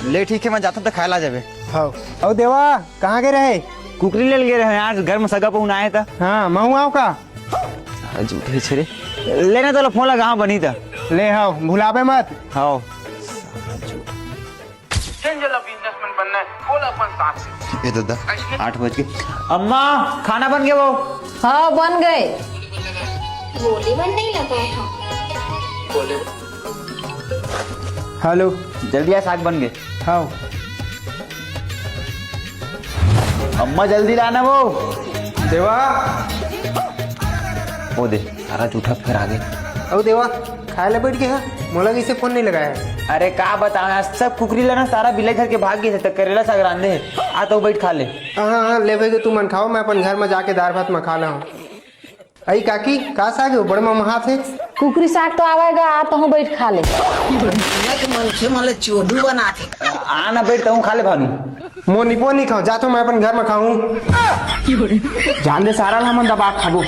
ले ठीक है, मैं जाता तो खायला जाबे। हाँ और देवा कहाँ गए रहे? कुकरी ले गए रहे यार, घर में सगा पहुन आए था। हाँ मैं आऊ का झूठे छे लेने तो फोन लगा हाँ बनी था। ले हाँ भुलाबे मत। हाँ बनना है, बोल अपन साथ से। ठीक है दादा, 8 बज के। अम्मा खाना बन गया वो? हाँ बन गए। बोले बन नहीं लगा था। हेलो जल्दी आ, साग बन गए। हाँ अम्मा जल्दी लाना वो। देवा वो दे सारा जूठा फिर आ गए। और देवा खाए ले बैठ गया, मोला किसे फोन नहीं लगाया है। अरे का बताऊं, सब कुकरी लेना सारा बिले घर के भाग गए थे, करेला साग रांधे आ तो बैठ खा ले। हाँ ले भाई तू मन खाओ, मैं अपन घर में जाके दाल भात में खा ला हूँ। अई काकी का साग है बड़े मामा हाथ है? कुकरी साग तो आवेगा, आ तो हूँ बैठ खा ले। आना बैठता हूँ खा ले भानु। मो निपो नहीं खाओ, जा तो मैं अपन घर में खाऊं। जान दे सारा ला मन दबा खाबो।